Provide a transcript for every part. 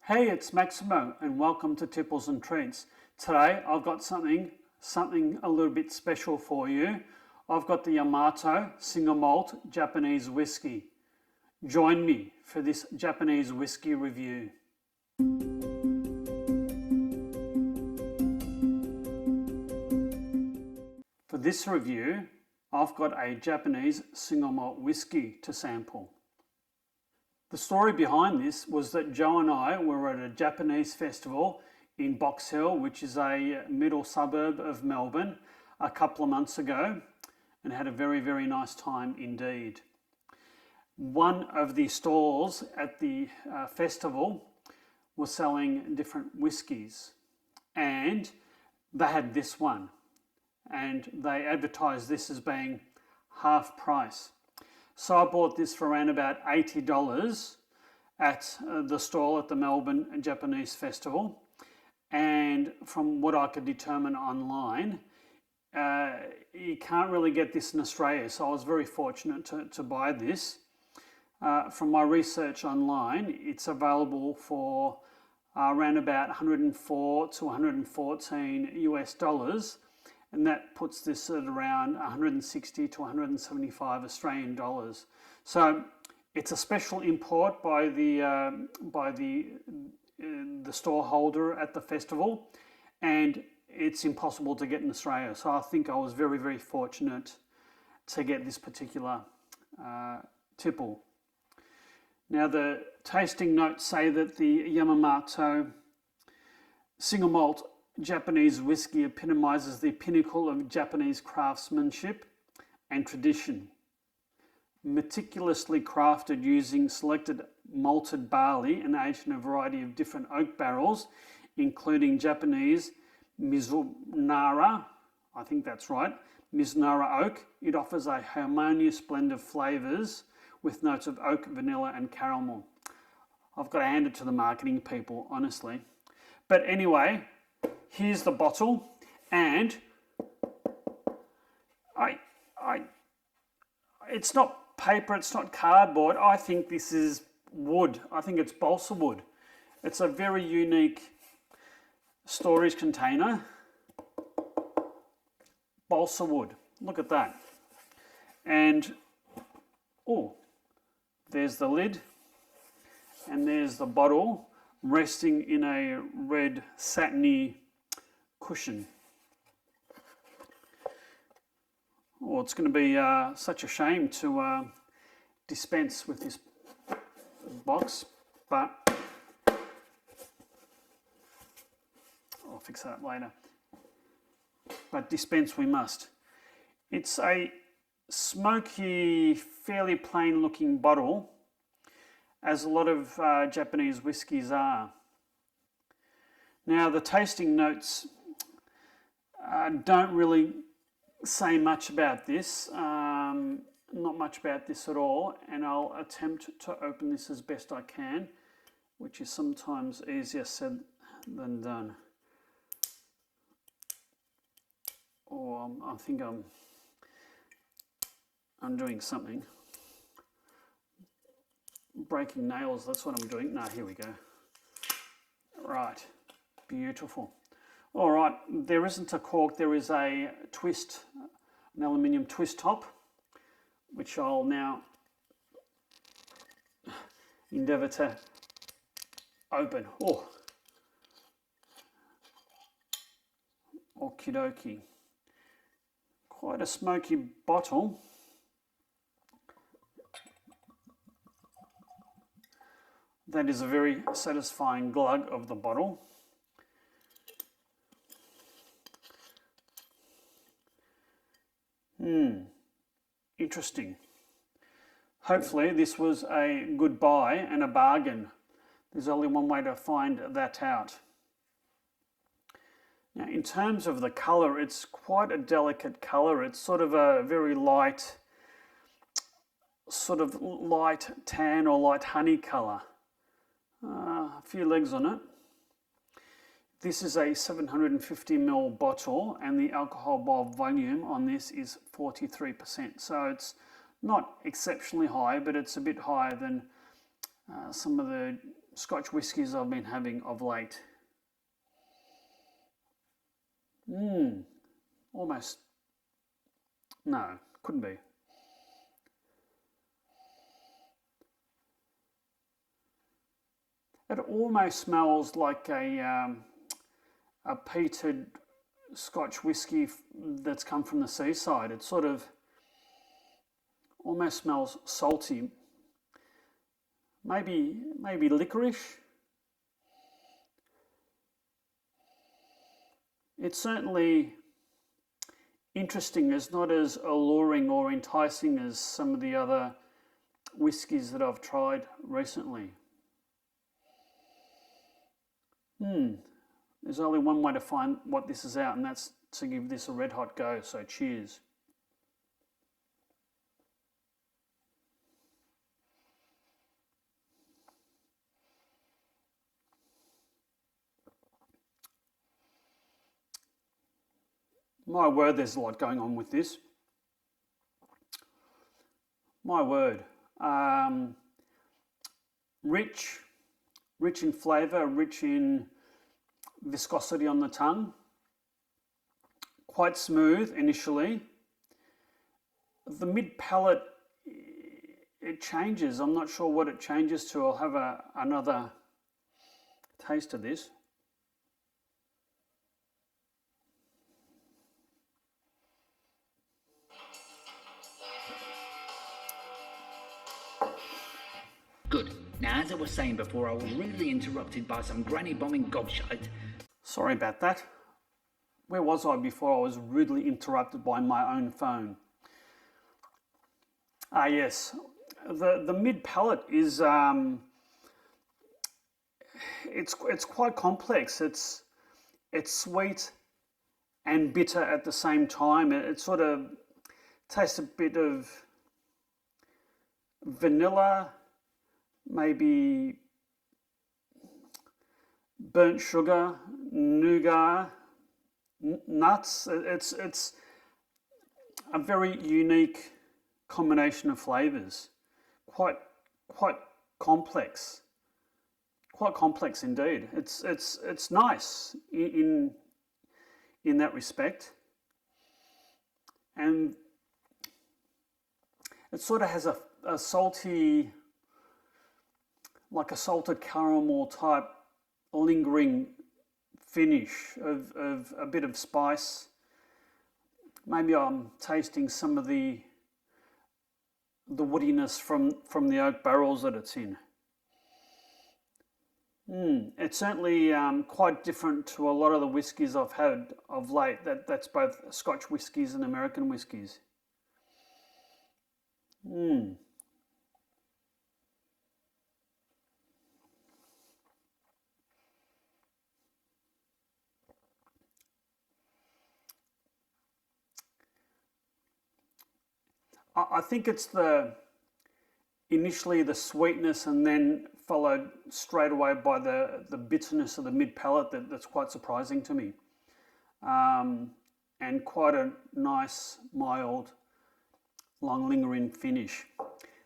Hey, it's Maximo and welcome to Tipples'n'treats. Today I've got something a little bit special for you. I've got the Yamato Single Malt Japanese Whisky. Join me for this Japanese whisky review. For this review, I've got a Japanese single malt whisky to sample. The story behind this was that Joe and I were at a Japanese festival in Box Hill, which is a middle suburb of Melbourne, a couple of months ago, and had a very, very nice time indeed. One of the stalls at the festival was selling different whiskies, and they had this one, and they advertised this as being half price. So I bought this for around about $80 at the stall at the Melbourne Japanese Festival. And from what I could determine online, you can't really get this in Australia. So I was very fortunate to buy this. From my research online, it's available for around about 104 to 114 US dollars. And that puts this at around 160 to 175 Australian dollars. So it's a special import by the store holder at the festival, and it's impossible to get in Australia. So I think I was very, very fortunate to get this particular tipple. Now the tasting notes say that the Yamato Single Malt Japanese whisky epitomizes the pinnacle of Japanese craftsmanship and tradition. Meticulously crafted using selected malted barley and aged in a variety of different oak barrels, including Japanese Mizunara, I think that's right, Mizunara oak. It offers a harmonious blend of flavours with notes of oak, vanilla and caramel. I've got to hand it to the marketing people, honestly. But anyway, here's the bottle, and it's not paper, it's not cardboard. I think this is wood. I think it's balsa wood. It's a very unique storage container. Balsa wood. Look at that. And, oh, there's the lid, and there's the bottle resting in a red satiny cushion. Well, it's going to be such a shame to dispense with this box, but I'll fix that later. But dispense we must. It's a smoky, fairly plain looking bottle, as a lot of Japanese whiskies are. Now the tasting notes don't really say much about this, not much about this at all, and I'll attempt to open this as best I can, which is sometimes easier said than done. Or I think I'm doing something. Breaking nails, that's what I'm doing. No, here we go. Right, beautiful. All right, there isn't a cork, there is a twist, an aluminium twist top, which I'll now endeavour to open. Oh, okie dokie. Quite a smoky bottle. That is a very satisfying glug of the bottle. Interesting. Hopefully this was a good buy and a bargain. There's only one way to find that out. Now in terms of the colour, it's quite a delicate colour. It's sort of a very light, tan or light honey colour. A few legs on it. This is a 750ml bottle, and the alcohol by volume on this is 43%. So it's not exceptionally high, but it's a bit higher than some of the Scotch whiskies I've been having of late. Almost, no, couldn't be. It almost smells like a peated Scotch whisky that's come from the seaside. It sort of almost smells salty. Maybe licorice. It's certainly interesting. It's not as alluring or enticing as some of the other whiskies that I've tried recently. There's only one way to find what this is out, and that's to give this a red hot go. So cheers. My word, there's a lot going on with this. My word. Rich in flavour, rich in viscosity on the tongue. Quite smooth initially. The mid palate, it changes. I'm not sure what it changes to. I'll have another taste of this. Good. Now, as I was saying before, I was rudely interrupted by some granny bombing gobshite. Sorry about that. Where was I before I was rudely interrupted by my own phone? Ah, yes. The mid palate is it's quite complex. It's sweet and bitter at the same time. It sort of tastes a bit of vanilla, maybe burnt sugar, nougat, nuts. It's a very unique combination of flavors. Quite complex. Quite complex indeed. It's nice in that respect, and it sort of has a salty, like a salted caramel type lingering finish of a bit of spice. Maybe I'm tasting some of the woodiness from the oak barrels that it's in. It's certainly quite different to a lot of the whiskies I've had of late. That's both Scotch whiskies and American whiskies. I think it's initially the sweetness and then followed straight away by the bitterness of the mid palate that's quite surprising to me. And quite a nice, mild, long lingering finish.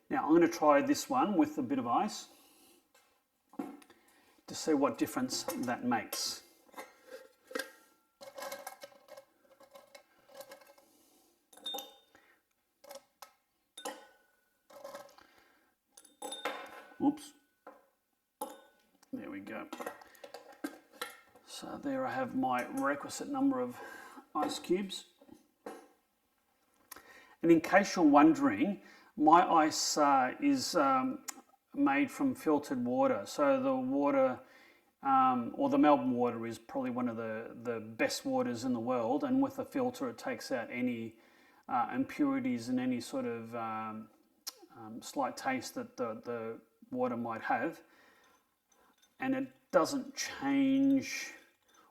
Now I'm going to try this one with a bit of ice to see what difference that makes. Oops. There we go. So there I have my requisite number of ice cubes. And in case you're wondering, my ice is made from filtered water. So the water, or the Melbourne water, is probably one of the best waters in the world. And with a filter, it takes out any impurities and any sort of slight taste that the water might have, and it doesn't change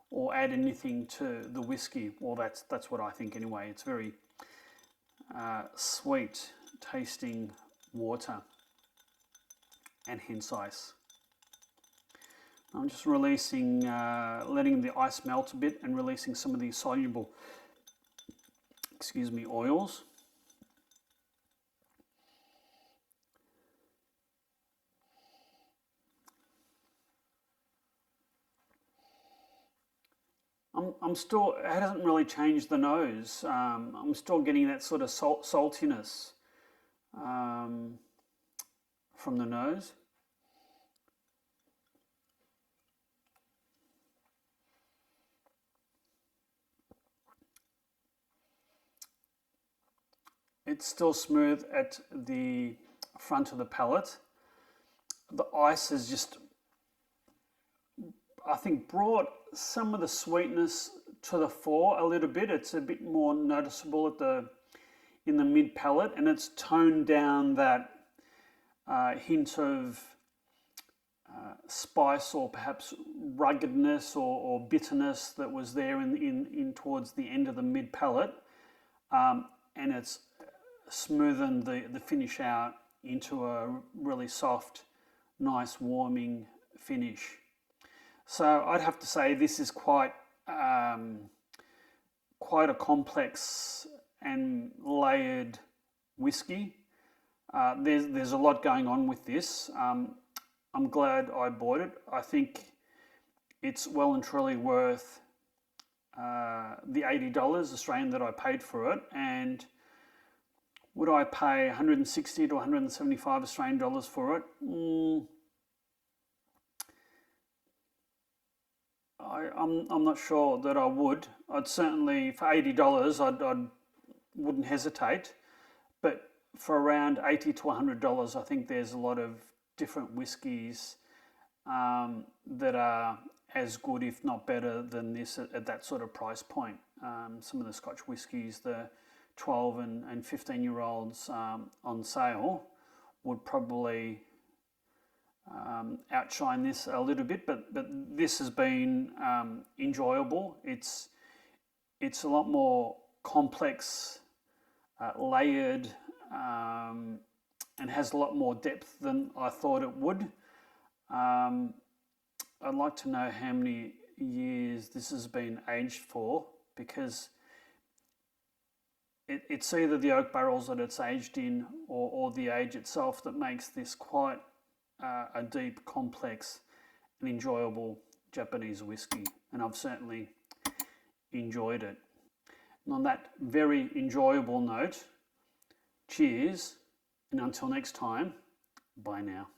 or add anything to the whiskey. Well, that's what I think anyway. It's very sweet tasting water, and hence ice. I'm just releasing, letting the ice melt a bit and releasing some of these soluble, oils. I'm still, it hasn't really changed the nose. I'm still getting that sort of saltiness from the nose. It's still smooth at the front of the palate. The ice has just, I think, brought some of the sweetness to the fore a little bit. It's a bit more noticeable in the mid palate, and it's toned down that hint of spice or perhaps ruggedness or bitterness that was there in towards the end of the mid palate, and it's smoothened the finish out into a really soft, nice warming finish. So I'd have to say this is quite a complex and layered whiskey. There's a lot going on with this. I'm glad I bought it. I think it's well and truly worth the $80 Australian that I paid for it. And would I pay 160 to 175 Australian dollars for it? I'm not sure that I would. I'd certainly, for $80, I wouldn't hesitate. But for around $80 to $100, I think there's a lot of different whiskies that are as good, if not better, than this at that sort of price point. Some of the Scotch whiskies, the 12 and 15-year-olds on sale would probably outshine this a little bit, but this has been enjoyable. It's a lot more complex, layered, and has a lot more depth than I thought it would. I'd like to know how many years this has been aged for, because it's either the oak barrels that it's aged in or the age itself that makes this quite a deep, complex and enjoyable Japanese whiskey. And I've certainly enjoyed it. And on that very enjoyable note, cheers, and until next time, bye now.